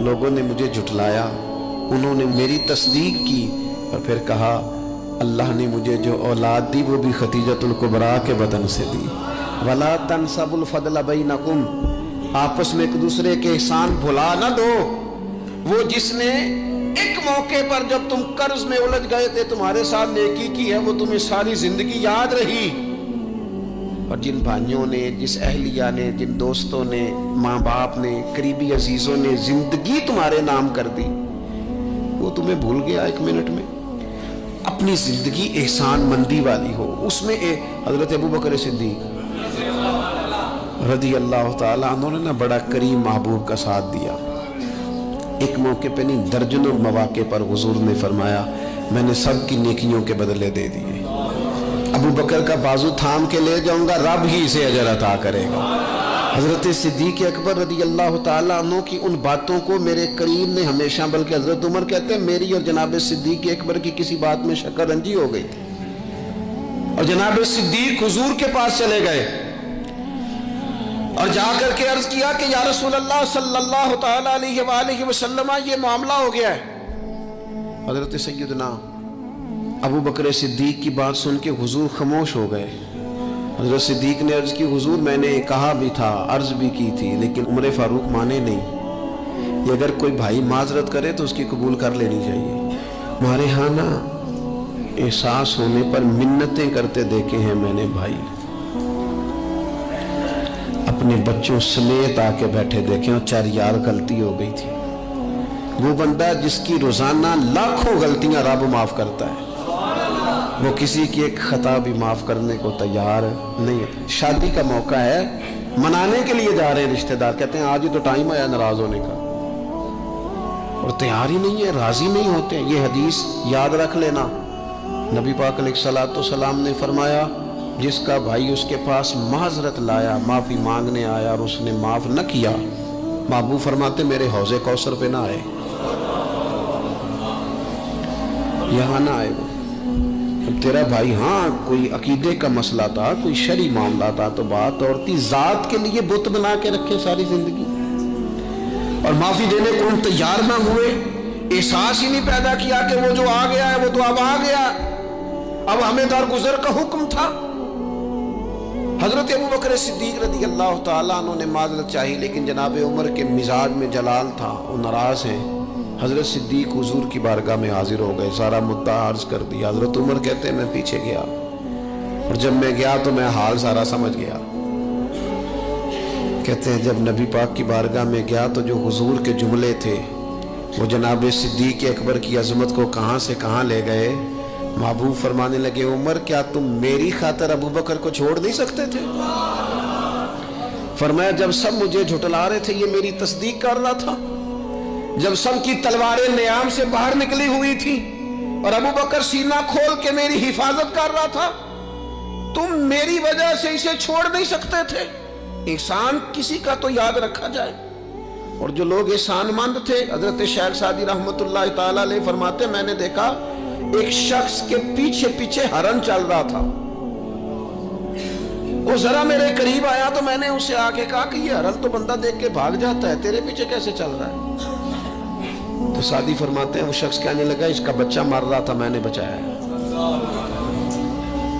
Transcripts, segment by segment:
لوگوں نے مجھے جھٹلایا، انہوں نے میری تصدیق کی، اور پھر کہا اللہ نے مجھے جو اولاد دی وہ بھی خدیجۃ الکبریٰ کے بدن سے دی۔ وَلَا تَنْسَبُوا الْفَضْلَ بَيْنَكُمْ، آپس میں ایک دوسرے کے احسان بھلا نہ دو۔ وہ جس نے ایک موقع پر جب تم قرض میں الجھ گئے تھے تمہارے ساتھ نیکی کی ہے، وہ تمہیں ساری زندگی یاد رہی، اور جن بھائیوں نے، جس اہلیہ نے، جن دوستوں نے، ماں باپ نے، قریبی عزیزوں نے زندگی تمہارے نام کر دی، وہ تمہیں بھول گیا ایک منٹ میں۔ اپنی زندگی احسان مندی والی ہو، اس میں حضرت ابوبکر صدیق رضی اللہ تعالیٰ عنہ نے بڑا کریم محبوب کا ساتھ دیا۔ ایک موقع پہ نہیں، درجنوں مواقع پر حضور نے فرمایا میں نے سب کی نیکیوں کے بدلے دے دیے، ابو بکر کا بازو تھام کے لے جاؤں گا، رب ہی اسے اجر عطا کرے گا۔ حضرت صدیق اکبر رضی اللہ تعالیٰ عنہ کی ان باتوں کو میرے کریم نے ہمیشہ، بلکہ حضرت عمر کہتے ہیں میری اور جناب صدیق اکبر کی کسی بات میں شکر رنجی ہو گئی تھی، اور جناب صدیق حضور کے پاس چلے گئے اور جا کر کے عرض کیا کہ یا رسول اللہ صلی اللہ تعالیٰ علیہ وآلہ وسلم یہ معاملہ ہو گیا ہے۔ حضرت سیدنا ابو بکر صدیق کی بات سن کے حضور خاموش ہو گئے۔ حضرت صدیق نے عرض کی حضور میں نے کہا بھی تھا، عرض بھی کی تھی، لیکن عمر فاروق مانے نہیں، یہ اگر کوئی بھائی معذرت کرے تو اس کی قبول کر لینی چاہیے۔ ہمارے ہاں نا احساس ہونے پر منتیں کرتے دیکھے ہیں میں نے بھائی، اپنے بچوں سمیت آ کے بیٹھے دیکھیں اور چار یار غلطی ہو گئی تھی۔ وہ بندہ جس کی روزانہ لاکھوں غلطیاں رب معاف کرتا ہے، وہ کسی کی ایک خطا بھی معاف کرنے کو تیار نہیں ہے۔ شادی کا موقع ہے، منانے کے لیے جا رہے ہیں رشتہ دار، کہتے ہیں آج ہی تو ٹائم آیا ناراض ہونے کا، اور تیار ہی نہیں ہے، راضی نہیں ہوتے۔ یہ حدیث یاد رکھ لینا، نبی پاک علیہ الصلوۃ والسلام نے فرمایا جس کا بھائی اس کے پاس معذرت لایا، معافی مانگنے آیا اور اس نے معاف نہ کیا، محبوب فرماتے میرے حوض کوثر پہ نہ آئے، یہاں نہ آئے۔ وہ تیرا بھائی ہاں کوئی عقیدے کا مسئلہ تھا، کوئی شرعی معاملہ تھا تو بات اور تھی، ذات کے لیے بت بنا کے رکھے ساری زندگی، اور معافی دینے کو ہم تیار نہ ہوئے، احساس ہی نہیں پیدا کیا کہ وہ جو آ گیا ہے وہ تو اب آ گیا، اب ہمیں درگزر کا حکم تھا۔ حضرت ابوبکر صدیق رضی اللہ تعالیٰ عنہ نے معذرت چاہی، لیکن جناب عمر کے مزاج میں جلال تھا، وہ ناراض ہیں۔ حضرت صدیق حضور کی بارگاہ میں حاضر ہو گئے، سارا مدعا عرض کر دیا۔ حضرت عمر کہتے ہیں میں پیچھے گیا، اور جب میں گیا تو میں حال سارا سمجھ گیا۔ کہتے ہیں جب نبی پاک کی بارگاہ میں گیا تو جو حضور کے جملے تھے وہ جناب صدیق اکبر کی عظمت کو کہاں سے کہاں لے گئے۔ محبوب فرمانے لگے عمر کیا تم میری خاطر ابو بکر کو چھوڑ نہیں سکتے تھے؟ فرمایا جب سب مجھے جھٹلا رہے تھے یہ میری تصدیق کر رہا تھا، جب سب کی تلواریں نیام سے باہر نکلی ہوئی تھی اور ابو بکر سینہ کھول کے میری حفاظت کر رہا تھا، تم میری وجہ سے اسے چھوڑ نہیں سکتے تھے۔ احسان کسی کا تو یاد رکھا جائے، اور جو لوگ احسان مند تھے، حضرت شیخ سعدی رحمت اللہ تعالیٰ علیہ فرماتے میں نے دیکھا ایک شخص کے پیچھے پیچھے ہرن چل رہا تھا، وہ ذرا میرے قریب آیا تو میں نے اسے آ کے کہا کہ یہ ہرن تو بندہ دیکھ کے بھاگ جاتا ہے، تیرے پیچھے کیسے چل رہا ہے؟ تو سعدی فرماتے ہیں وہ شخص کہنے لگا اس کا بچہ مر رہا تھا، میں نے بچایا ہے،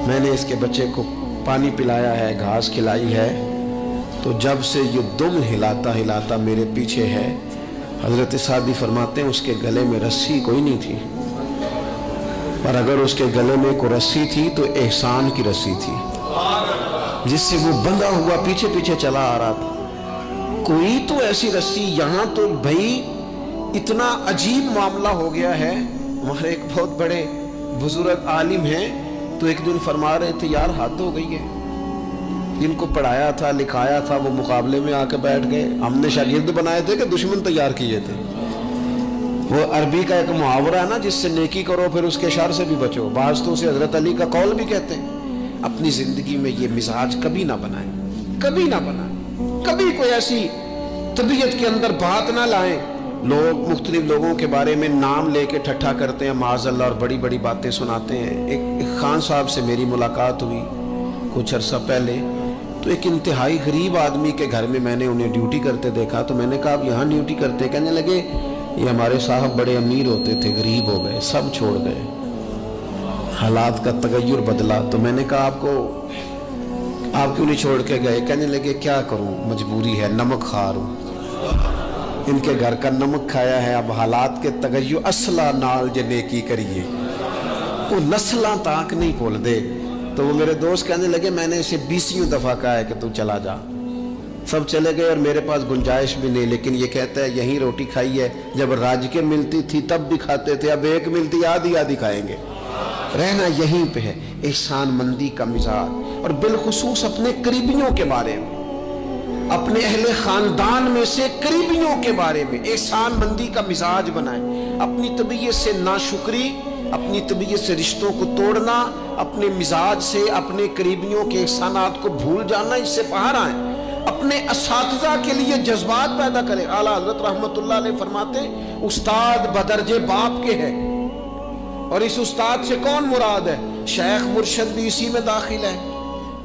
میں نے اس کے بچے کو پانی پلایا ہے، گھاس کھلائی ہے، تو جب سے یہ دم ہلاتا ہلاتا میرے پیچھے ہے۔ حضرت سعدی فرماتے ہیں اس کے گلے میں رسی کوئی نہیں تھی، اور اگر اس کے گلے میں کوئی رسی تھی تو احسان کی رسی تھی جس سے وہ بندھا ہوا پیچھے پیچھے چلا آ رہا تھا۔ کوئی تو ایسی رسی، یہاں تو بھائی اتنا عجیب معاملہ ہو گیا ہے۔ ہمارے ایک بہت بڑے بزرگ عالم ہیں تو ایک دن فرما رہے تھے یار حد ہو گئی ہے، جن کو پڑھایا تھا لکھایا تھا وہ مقابلے میں آ کے بیٹھ گئے، ہم نے شاگرد بنائے تھے کہ دشمن تیار کیے تھے۔ وہ عربی کا ایک محاورہ ہے نا جس سے نیکی کرو پھر اس کے شر سے بھی بچو، بعض تو اسے حضرت علی کا قول بھی کہتے ہیں۔ اپنی زندگی میں یہ مزاج کبھی نہ بنائیں، کبھی نہ بنائیں، کبھی کوئی ایسی طبیعت کے اندر بات نہ لائیں۔ لوگ مختلف لوگوں کے بارے میں نام لے کے ٹھٹھا کرتے ہیں معاذ اللہ اور بڑی بڑی باتیں سناتے ہیں۔ ایک خان صاحب سے میری ملاقات ہوئی کچھ عرصہ پہلے، تو ایک انتہائی غریب آدمی کے گھر میں نے انہیں ڈیوٹی کرتے دیکھا، تو میں نے کہا آپ یہاں ڈیوٹی کرتے؟ کہنے لگے یہ ہمارے صاحب بڑے امیر ہوتے تھے، غریب ہو گئے، سب چھوڑ گئے، حالات کا تغیر بدلا۔ تو میں نے کہا آپ کیوں نہیں چھوڑ کے گئے؟ کہنے لگے کیا کروں، مجبوری ہے، نمک خار ہوں، ان کے گھر کا نمک کھایا ہے، اب حالات کے تغیر، اصلہ نال جے نیکی کریے، وہ نسلاں تاک نہیں بھول دے۔ تو وہ میرے دوست کہنے لگے میں نے اسے 20 دفعہ کہا ہے کہ تو چلا جا، سب چلے گئے اور میرے پاس گنجائش بھی نہیں، لیکن یہ کہتا ہے یہیں روٹی کھائی ہے، جب راج کے ملتی تھی تب بھی کھاتے تھے، اب ایک ملتی آدھی کھائیں گے، رہنا یہیں پہ ہے۔ احسان مندی کا مزاج، اور بالخصوص اپنے قریبیوں کے بارے میں، اپنے اہل خاندان میں سے قریبیوں کے بارے میں احسان مندی کا مزاج بنائیں۔ اپنی طبیعت سے ناشکری، اپنی طبیعت سے رشتوں کو توڑنا، اپنے مزاج سے اپنے قریبیوں کے احسانات کو بھول جانا، اس سے باہر آئیں۔ اپنے اساتذہ کے لیے جذبات پیدا کریں۔ اعلیٰ حضرت رحمت اللہ علیہ فرماتے ہیں استاد بدرجے باپ کے ہے، اور اس استاد سے کون مراد ہے؟ شیخ مرشد بھی اسی میں داخل ہے،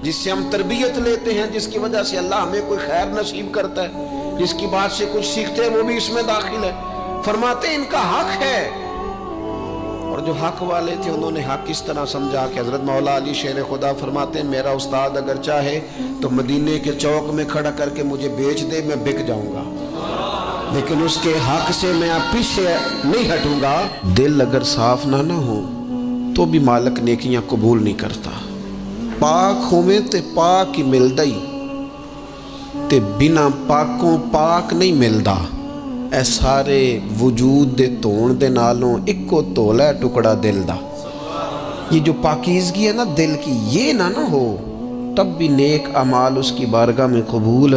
جس سے ہم تربیت لیتے ہیں، جس کی وجہ سے اللہ ہمیں کوئی خیر نصیب کرتا ہے، جس کی بات سے کچھ سیکھتے ہیں، وہ بھی اس میں داخل ہے۔ فرماتے ہیں ان کا حق ہے، اور جو حق والے تھے انہوں نے حق اس طرح سمجھا کہ حضرت مولا علی شیر خدا فرماتے ہیں میرا استاد اگر چاہے تو مدینے کے چوک میں کھڑا کر کے مجھے بیچ دے، میں بک جاؤں گا، لیکن اس کے حق سے میں پیچھے نہیں ہٹوں گا۔ دل اگر صاف نہ ہو تو بھی مالک نیکیاں قبول نہیں کرتا۔ پاک ہوئے تے پاک ہی ملدا ہی، تے بنا پاکوں پاک نہیں ملدا۔ اے سارے وجود دے تون دے نالوں اکو تولا ٹکڑا دل دا۔ یہ جو پاکیزگی ہے نا دل کی، یہ نہ ہو تب بھی نیک اعمال اس کی بارگاہ میں قبول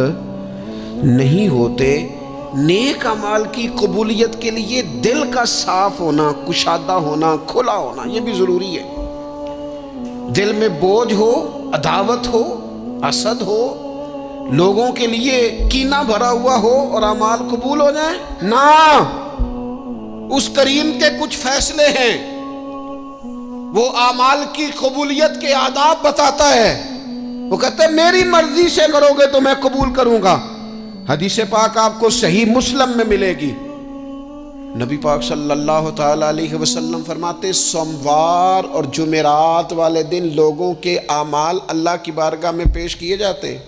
نہیں ہوتے۔ نیک اعمال کی قبولیت کے لیے دل کا صاف ہونا، کشادہ ہونا، کھلا ہونا، یہ بھی ضروری ہے۔ دل میں بوجھ ہو، عداوت ہو، حسد ہو، لوگوں کے لیے کینہ بھرا ہوا ہو اور اعمال قبول ہو جائیں نہ۔ اس کریم کے کچھ فیصلے ہیں، وہ اعمال کی قبولیت کے آداب بتاتا ہے۔ وہ کہتے ہیں میری مرضی سے کرو گے تو میں قبول کروں گا۔ حدیث پاک آپ کو صحیح مسلم میں ملے گی۔ نبی پاک صلی اللہ تعالی علیہ وسلم فرماتے سوموار اور جمعرات والے دن لوگوں کے اعمال اللہ کی بارگاہ میں پیش کیے جاتے ہیں۔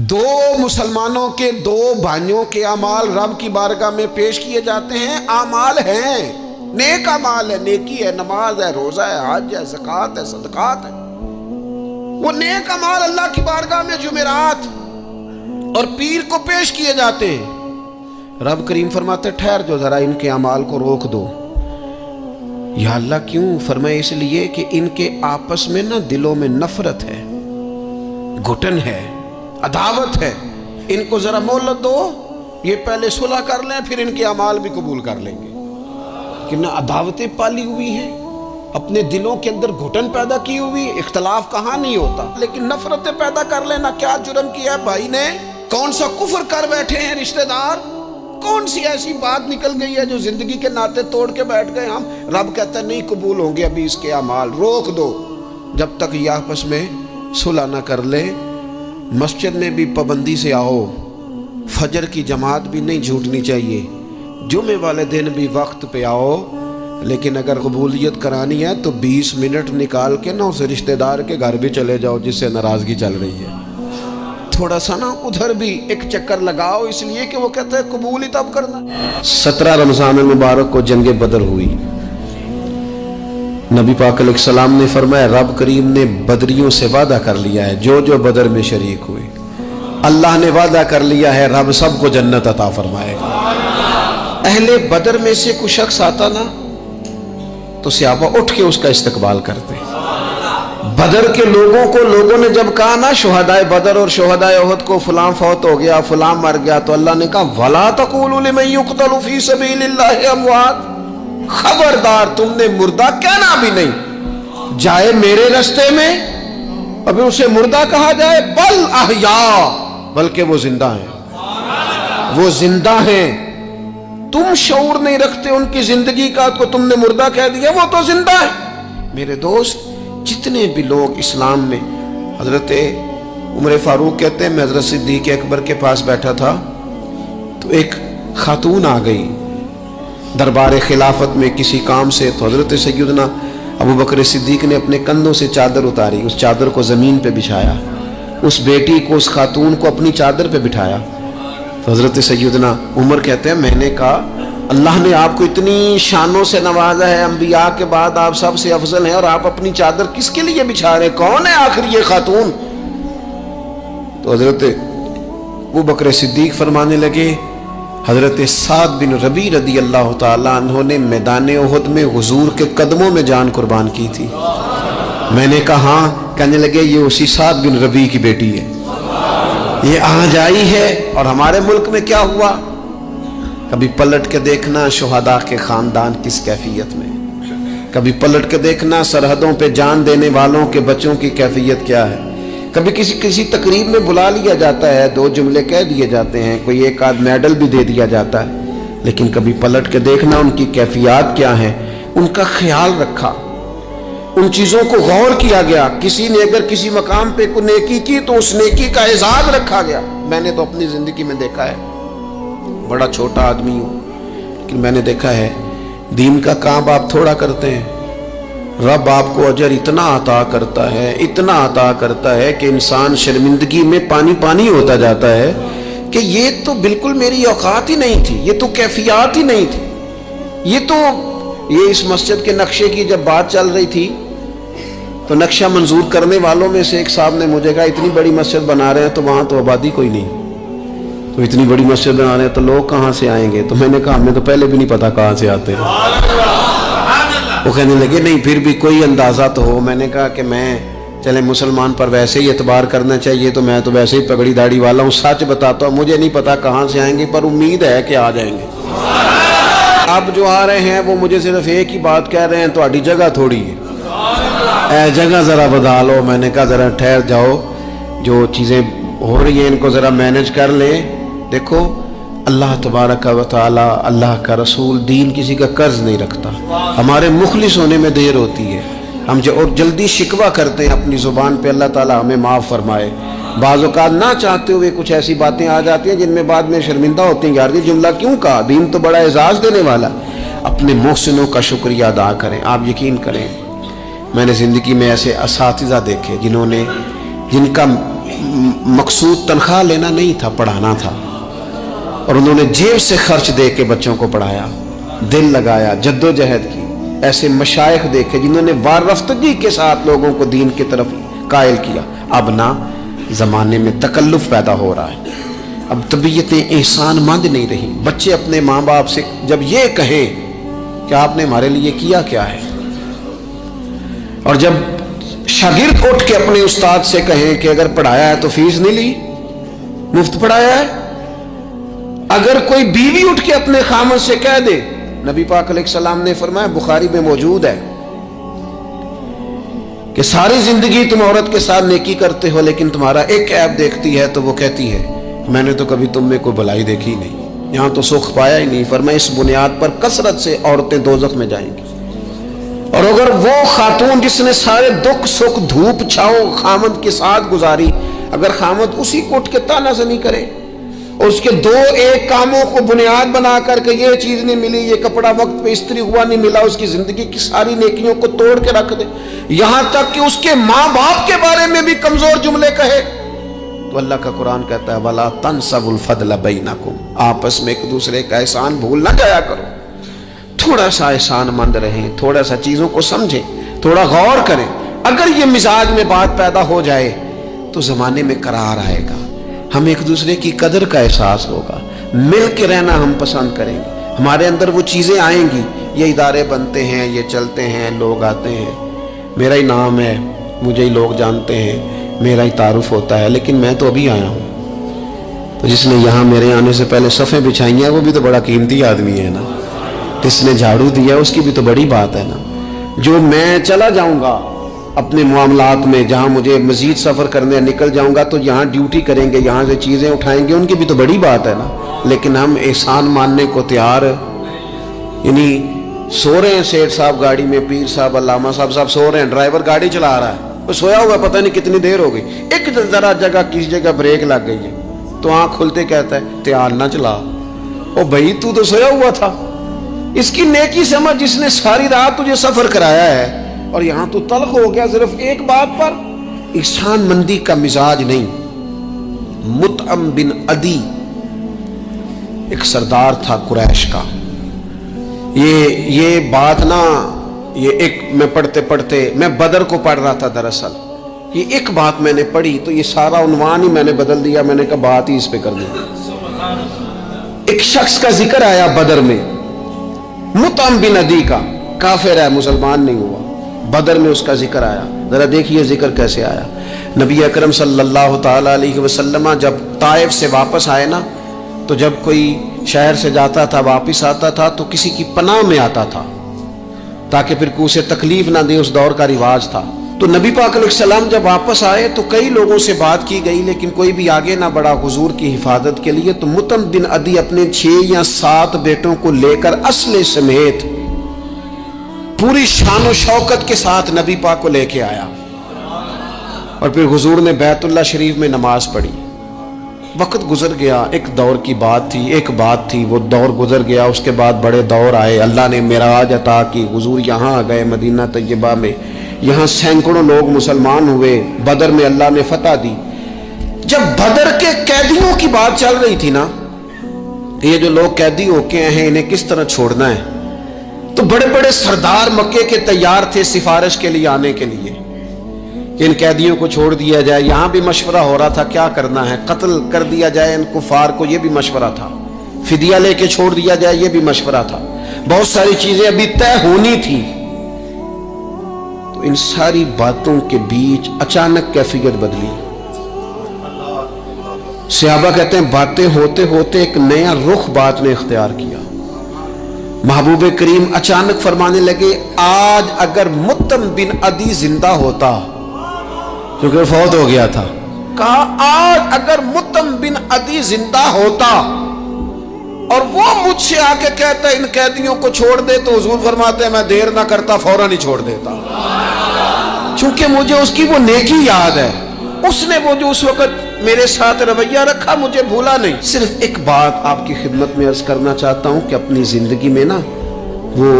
دو مسلمانوں کے، دو بھائیوں کے اعمال رب کی بارگاہ میں پیش کیے جاتے ہیں۔ اعمال ہیں، نیک اعمال ہے، نیکی ہے، نماز ہے، روزہ ہے، حج ہے، زکوٰۃ ہے، صدقات ہے، وہ نیک اعمال اللہ کی بارگاہ میں جمعرات اور پیر کو پیش کیے جاتے ہیں۔ رب کریم فرماتے ٹھہر جو ذرا ان کے اعمال کو روک دو۔ یا اللہ کیوں؟ فرمائے اس لیے کہ ان کے آپس میں نا دلوں میں نفرت ہے، گھٹن ہے، عداوت ہے، ان کو ذرا مہلت دو، یہ پہلے صلح کر لیں پھر ان کے اعمال بھی قبول کر لیں گے۔ کہ نہ عداوتیں پالی ہوئی ہیں، اپنے دلوں کے اندر گھٹن پیدا کی ہوئی، اختلاف کہاں نہیں ہوتا، لیکن نفرتیں پیدا کر لینا۔ کیا جرم کیا ہے بھائی نے؟ کون سا کفر کر بیٹھے ہیں رشتہ دار؟ کون سی ایسی بات نکل گئی ہے جو زندگی کے ناطے توڑ کے بیٹھ گئے ہم؟ رب کہتا ہے نہیں قبول ہوں گے ابھی اس کے اعمال، روک دو جب تک یہ آپس میں صلح نہ کر لے۔ مسجد میں بھی پابندی سے آؤ، فجر کی جماعت بھی نہیں چھوٹنی چاہیے، جمعے والے دن بھی وقت پہ آؤ، لیکن اگر قبولیت کرانی ہے تو 20 منٹ نکال کے نا اس رشتہ دار کے گھر بھی چلے جاؤ جس سے ناراضگی چل رہی ہے، تھوڑا سا نا ادھر بھی ایک چکر لگاؤ، اس لیے کہ وہ کہتا ہے قبول ہی تب کرنا۔ 17 رمضان مبارک کو جنگ بدر ہوئی۔ نبی پاک علیہ السلام نے فرمایا رب کریم نے بدریوں سے وعدہ کر لیا ہے جو جو بدر میں شریک ہوئے، اللہ نے وعدہ کر لیا ہے رب سب کو جنت عطا فرمائے گا۔ اہل بدر میں سے کوئی شخص آتا نا تو صحابہ اٹھ کے اس کا استقبال کرتے۔ بدر کے لوگوں نے جب کہا نا شہدائے بدر اور شہدائے احد کو فلاں فوت ہو گیا، فلاں مر گیا، تو اللہ نے کہا وَلَا تَقُولُوا لِمَن يُقْتَلُ فِي سَبِيلِ اللَّهِ أَمْوَاتٌ، خبردار تم نے مردہ کہنا بھی نہیں، جائے میرے رستے میں ابھی اسے مردہ کہا جائے، بل احیاء، بلکہ وہ زندہ ہیں، وہ زندہ ہیں۔ تم شعور نہیں رکھتے ان کی زندگی کا تو تم نے مردہ کہہ دیا، وہ تو زندہ ہے۔ میرے دوست جتنے بھی لوگ اسلام میں حضرت عمر فاروق کہتے ہیں میں حضرت صدیق اکبر کے پاس بیٹھا تھا تو ایک خاتون آ گئی دربار خلافت میں کسی کام سے، تو حضرت سیدنا ابو بکر صدیق نے اپنے کندھوں سے چادر اتاری، اس چادر کو زمین پہ بچھایا، اس بیٹی کو، اس خاتون کو اپنی چادر پہ بٹھایا۔ تو حضرت سیدنا عمر کہتے ہیں میں نے کہا اللہ نے آپ کو اتنی شانوں سے نوازا ہے، انبیاء کے بعد آپ سب سے افضل ہیں، اور آپ اپنی چادر کس کے لیے بچھا رہے ہیں؟ کون ہے آخر یہ خاتون؟ تو حضرت ابو بکر صدیق فرمانے لگے حضرت سعد بن ربیع رضی اللہ تعالیٰ عنہ نے میدان احد میں حضور کے قدموں میں جان قربان کی تھی۔ میں نے کہا ہاں، کہنے لگے یہ اسی سعد بن ربیع کی بیٹی ہے، یہ آج آئی ہے۔ اور ہمارے ملک میں کیا ہوا؟ کبھی پلٹ کے دیکھنا شہداء کے خاندان کس کیفیت میں، کبھی پلٹ کے دیکھنا سرحدوں پہ جان دینے والوں کے بچوں کی کیفیت کیا ہے۔ کبھی کسی تقریب میں بلا لیا جاتا ہے، 2 جملے کہہ دیے جاتے ہیں، کوئی ایک آدھ میڈل بھی دے دیا جاتا ہے، لیکن کبھی پلٹ کے دیکھنا ان کی کیفیات کیا ہیں، ان کا خیال رکھا، ان چیزوں کو غور کیا گیا۔ کسی نے اگر کسی مقام پہ کوئی نیکی کی تو اس نیکی کا اعزاز رکھا گیا۔ میں نے تو اپنی زندگی میں دیکھا ہے، بڑا چھوٹا آدمی ہوں لیکن میں نے دیکھا ہے دین کا کام آپ تھوڑا کرتے ہیں، رب آپ کو اجر اتنا عطا کرتا ہے، اتنا عطا کرتا ہے کہ انسان شرمندگی میں پانی پانی ہوتا جاتا ہے کہ یہ تو بالکل میری اوقات ہی نہیں تھی، یہ تو کیفیات ہی نہیں تھی، یہ اس مسجد کے نقشے کی جب بات چل رہی تھی تو نقشہ منظور کرنے والوں میں سے ایک صاحب نے مجھے کہا اتنی بڑی مسجد بنا رہے ہیں تو وہاں تو آبادی کوئی نہیں، تو اتنی بڑی مسجد بنا رہے ہیں تو لوگ کہاں سے آئیں گے؟ تو میں نے کہا ہمیں تو پہلے بھی نہیں پتا کہاں سے آتے ہیں۔ وہ کہنے لگے نہیں پھر بھی کوئی اندازہ تو ہو۔ میں نے کہا کہ چلے مسلمان پر ویسے ہی اعتبار کرنا چاہیے، تو میں تو ویسے ہی پگڑی داڑھی والا ہوں، سچ بتاتا ہوں مجھے نہیں پتا کہاں سے آئیں گے، پر امید ہے کہ آ جائیں گے۔ اب جو آ رہے ہیں وہ مجھے صرف ایک ہی بات کہہ رہے ہیں تہاڈی جگہ تھوڑی ہے، اے جگہ ذرا بدا لو۔ میں نے کہا ذرا ٹھہر جاؤ، جو چیزیں ہو رہی ہیں ان کو ذرا مینج کر لیں۔ دیکھو اللہ تبارک و تعالی، اللہ کا رسول دین کسی کا قرض نہیں رکھتا، ہمارے مخلص ہونے میں دیر ہوتی ہے، ہم اور جلدی شکوہ کرتے ہیں اپنی زبان پہ، اللہ تعالی ہمیں معاف فرمائے۔ بعض اوقات نہ چاہتے ہوئے کچھ ایسی باتیں آ جاتی ہیں جن میں بعد میں شرمندہ ہوتے ہیں، یار یہ جملہ کیوں کہا، دین تو بڑا اعزاز دینے والا۔ اپنے محسنوں کا شکریہ ادا کریں۔ آپ یقین کریں میں نے زندگی میں ایسے اساتذہ دیکھے جن کا مقصود تنخواہ لینا نہیں تھا، پڑھانا تھا، اور انہوں نے جیب سے خرچ دے کے بچوں کو پڑھایا، دل لگایا، جدوجہد کی۔ ایسے مشائخ دیکھے جنہوں نے وارفتگی کے ساتھ لوگوں کو دین کی طرف قائل کیا۔ اب نہ زمانے میں تکلف پیدا ہو رہا ہے، اب طبیعتیں احسان مند نہیں رہی۔ بچے اپنے ماں باپ سے جب یہ کہیں کہ آپ نے ہمارے لیے کیا کیا ہے، اور جب شاگرد اٹھ کے اپنے استاد سے کہیں کہ اگر پڑھایا ہے تو فیس نہیں لی، مفت پڑھایا ہے۔ اگر کوئی بیوی اٹھ کے اپنے خامد سے کہہ دے، نبی پاک علیہ السلام نے فرمایا، بخاری میں موجود ہے، کہ ساری زندگی تم عورت کے ساتھ نیکی کرتے ہو لیکن تمہارا ایک عیب دیکھتی ہے تو وہ کہتی ہے میں نے تو کبھی تم میں کوئی بھلائی دیکھی نہیں، یہاں تو سکھ پایا ہی نہیں۔ فرمایا اس بنیاد پر کثرت سے عورتیں دوزخ میں جائیں گی۔ اور اگر وہ خاتون جس نے سارے دکھ سکھ دھوپ چھاؤ خامد کے ساتھ گزاری، اگر خامد اسی کو اٹھ کے تانا زنی کرے اور اس کے 2-1 کاموں کو بنیاد بنا کر کے یہ چیز نہیں ملی، یہ کپڑا وقت پہ استری ہوا نہیں ملا، اس کی زندگی کی ساری نیکیوں کو توڑ کے رکھ دے، یہاں تک کہ اس کے ماں باپ کے بارے میں بھی کمزور جملے کہے، تو اللہ کا قرآن کہتا ہے وَلَا تَنْسَوُا الْفَضْلَ بَيْنَكُمْ، آپس میں ایک دوسرے کا احسان بھول نہ جایا کرو۔ تھوڑا سا احسان مند رہیں، تھوڑا سا چیزوں کو سمجھیں، تھوڑا غور کریں۔ اگر یہ مزاج میں بات پیدا ہو جائے تو زمانے میں قرار آئے گا، ہم ایک دوسرے کی قدر کا احساس ہوگا، مل کے رہنا ہم پسند کریں گے، ہمارے اندر وہ چیزیں آئیں گی۔ یہ ادارے بنتے ہیں، یہ چلتے ہیں، لوگ آتے ہیں، میرا ہی نام ہے، مجھے ہی لوگ جانتے ہیں، میرا ہی تعارف ہوتا ہے، لیکن میں تو ابھی آیا ہوں، تو جس نے یہاں میرے آنے سے پہلے صفیں بچھائی ہیں وہ بھی تو بڑا قیمتی آدمی ہے نا، جس نے جھاڑو دیا اس کی بھی تو بڑی بات ہے نا۔ جو میں چلا جاؤں گا اپنے معاملات میں، جہاں مجھے مزید سفر کرنے نکل جاؤں گا تو یہاں ڈیوٹی کریں گے، یہاں سے چیزیں اٹھائیں گے، ان کی بھی تو بڑی بات ہے نا۔ لیکن ہم احسان ماننے کو تیار، یعنی سو رہے ہیں سیٹھ صاحب گاڑی میں، پیر صاحب، علامہ صاحب سو رہے ہیں، ڈرائیور گاڑی چلا رہا ہے، وہ سویا ہوا پتہ نہیں کتنی دیر ہو گئی، ایک ذرا جگہ کسی جگہ بریک لگ گئی ہے تو آنکھ کھلتے کہتا ہے دھیان نہ چلا، او بھائی تو سویا ہوا تھا۔ اس کی نیکی سمجھ، جس نے ساری رات تجھے سفر کرایا ہے اور یہاں تو تلخ ہو گیا صرف ایک بات پر۔ احسان مندی کا مزاج نہیں۔ مطعم بن عدی ایک سردار تھا قریش کا، یہ بات نا، یہ ایک میں پڑھتے میں بدر کو پڑھ رہا تھا دراصل، یہ ایک بات میں نے پڑھی تو یہ سارا عنوان ہی میں نے بدل دیا، میں نے کہا بات ہی اس پہ کر دی۔ ایک شخص کا ذکر آیا بدر میں، مطعم بن عدی کا، کافر ہے، مسلمان نہیں ہوا، بدر میں اس کا ذکر آیا۔ ذرا دیکھیے ذکر کیسے آیا۔ نبی اکرم صلی اللہ تعالی علیہ وسلم جب طائف سے واپس آئے نا، تو جب کوئی شہر سے جاتا تھا واپس آتا تھا تو کسی کی پناہ میں آتا تھا تاکہ پھر اسے تکلیف نہ دے، اس دور کا رواج تھا۔ تو نبی پاک علیہ السلام جب واپس آئے تو کئی لوگوں سے بات کی گئی لیکن کوئی بھی آگے نہ بڑھا حضور کی حفاظت کے لیے۔ تو مطعم بن عدی اپنے 6 یا 7 بیٹوں کو لے کر اسلحے سمیت پوری شان و شوکت کے ساتھ نبی پاک کو لے کے آیا، اور پھر حضور نے بیت اللہ شریف میں نماز پڑھی۔ وقت گزر گیا، ایک دور کی بات تھی، وہ دور گزر گیا، اس کے بعد بڑے دور آئے، اللہ نے معراج عطا کی، حضور یہاں آ گئے مدینہ طیبہ میں، یہاں سینکڑوں لوگ مسلمان ہوئے، بدر میں اللہ نے فتح دی۔ جب بدر کے قیدیوں کی بات چل رہی تھی نا، یہ جو لوگ قیدی ہو کے ہیں انہیں کس طرح چھوڑنا ہے، تو بڑے بڑے سردار مکے کے تیار تھے سفارش کے لیے آنے کے لیے کہ ان قیدیوں کو چھوڑ دیا جائے۔ یہاں بھی مشورہ ہو رہا تھا کیا کرنا ہے، قتل کر دیا جائے ان کفار کو، یہ بھی مشورہ تھا، فدیہ لے کے چھوڑ دیا جائے، یہ بھی مشورہ تھا، بہت ساری چیزیں ابھی طے ہونی تھی۔ تو ان ساری باتوں کے بیچ اچانک کیفیت بدلی۔ صحابہ کہتے ہیں باتیں ہوتے ہوتے ایک نیا رخ بات نے اختیار کیا۔ محبوب کریم اچانک فرمانے لگے آج اگر مطعم بن عدی زندہ ہوتا، کیونکہ فوت ہو گیا تھا، کہا آج اگر مطعم بن عدی زندہ ہوتا اور وہ مجھ سے آ کے کہتا ان قیدیوں کو چھوڑ دے، تو حضور فرماتے ہیں میں دیر نہ کرتا، فوراً ہی چھوڑ دیتا، چونکہ مجھے اس کی وہ نیکی یاد ہے، اس نے وہ جو اس وقت میرے ساتھ رویہ رکھا مجھے بھولا نہیں۔ صرف ایک بات آپ کی خدمت میں عرض کرنا چاہتا ہوں کہ اپنی زندگی میں نا وہ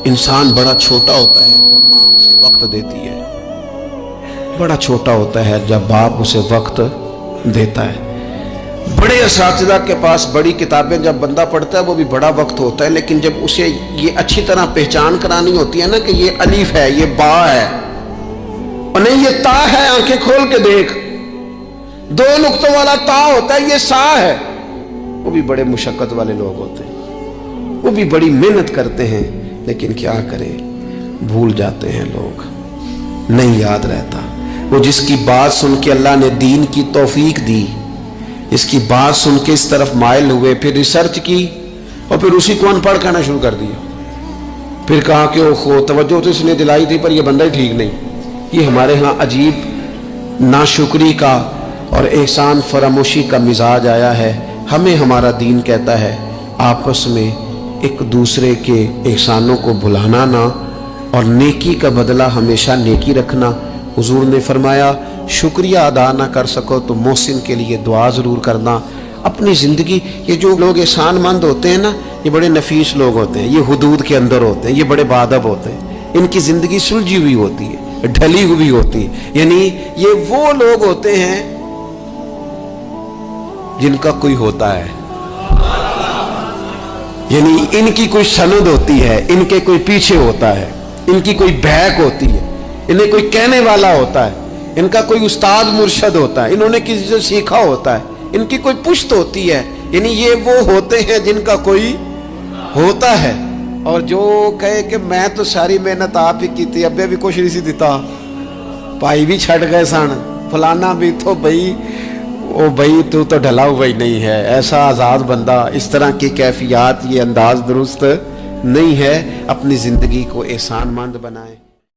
انسان بڑا چھوٹا ہوتا ہے جب ماں اسے وقت دیتی ہے، بڑا چھوٹا ہوتا ہے جب باپ اسے وقت دیتا ہے۔ بڑے اساتذہ کے پاس بڑی کتابیں جب بندہ پڑھتا ہے وہ بھی بڑا وقت ہوتا ہے، لیکن جب اسے یہ اچھی طرح پہچان کرانی ہوتی ہے نا کہ یہ الف ہے، یہ با ہے، اور نہیں یہ تا ہے، آنکھیں کھول کے دیکھ، 2 نقطوں والا تا ہوتا ہے، یہ سا ہے، وہ بھی بڑے مشقت والے لوگ ہوتے ہیں، وہ بھی بڑی محنت کرتے ہیں، لیکن کیا کریں بھول جاتے ہیں لوگ، نہیں یاد رہتا۔ وہ جس کی بات سن کے اللہ نے دین کی توفیق دی، اس کی بات سن کے اس طرف مائل ہوئے، پھر ریسرچ کی اور پھر اسی کو ان پڑھ کہنا شروع کر دیا، پھر کہا کہ اوہو توجہ تو اس نے دلائی تھی پر یہ بندہ ہی ٹھیک نہیں۔ یہ ہمارے ہاں عجیب ناشکری کا اور احسان فراموشی کا مزاج آیا ہے۔ ہمیں ہمارا دین کہتا ہے آپس میں ایک دوسرے کے احسانوں کو بھلانا نہ، اور نیکی کا بدلہ ہمیشہ نیکی رکھنا۔ حضور نے فرمایا شکریہ ادا نہ کر سکو تو محسن کے لیے دعا ضرور کرنا۔ اپنی زندگی، یہ جو لوگ احسان مند ہوتے ہیں نا یہ بڑے نفیس لوگ ہوتے ہیں، یہ حدود کے اندر ہوتے ہیں، یہ بڑے باادب ہوتے ہیں، ان کی زندگی سلجھی ہوئی ہوتی ہے، ڈھلی ہوئی ہوتی ہے، یعنی یہ وہ لوگ ہوتے ہیں جن کا کوئی ہوتا ہے، یعنی ان کی کوئی سند ہوتی ہے، ان کے کوئی پیچھے ہوتا ہے، ان کی کوئی بہک ہوتی ہے، انہیں کوئی کہنے والا ہوتا ہے، ان کا کوئی استاد مرشد ہوتا ہے، انہوں نے کسی سے سیکھا ہوتا ہے، ان کی کوئی پشت ہوتی ہے، یعنی یہ وہ ہوتے ہیں جن کا کوئی ہوتا ہے۔ اور جو کہے کہ میں تو ساری محنت آپ ہی کی تھی، ابے بھی کچھ نہیں سی دیتا، پائی بھی چھٹ گئے سن، فلانا بھی تو بھائی او بھائی تو ڈھلا ہوا ہی نہیں ہے، ایسا آزاد بندہ، اس طرح کی کیفیات، یہ انداز درست نہیں ہے۔ اپنی زندگی کو احسان مند بنائیں۔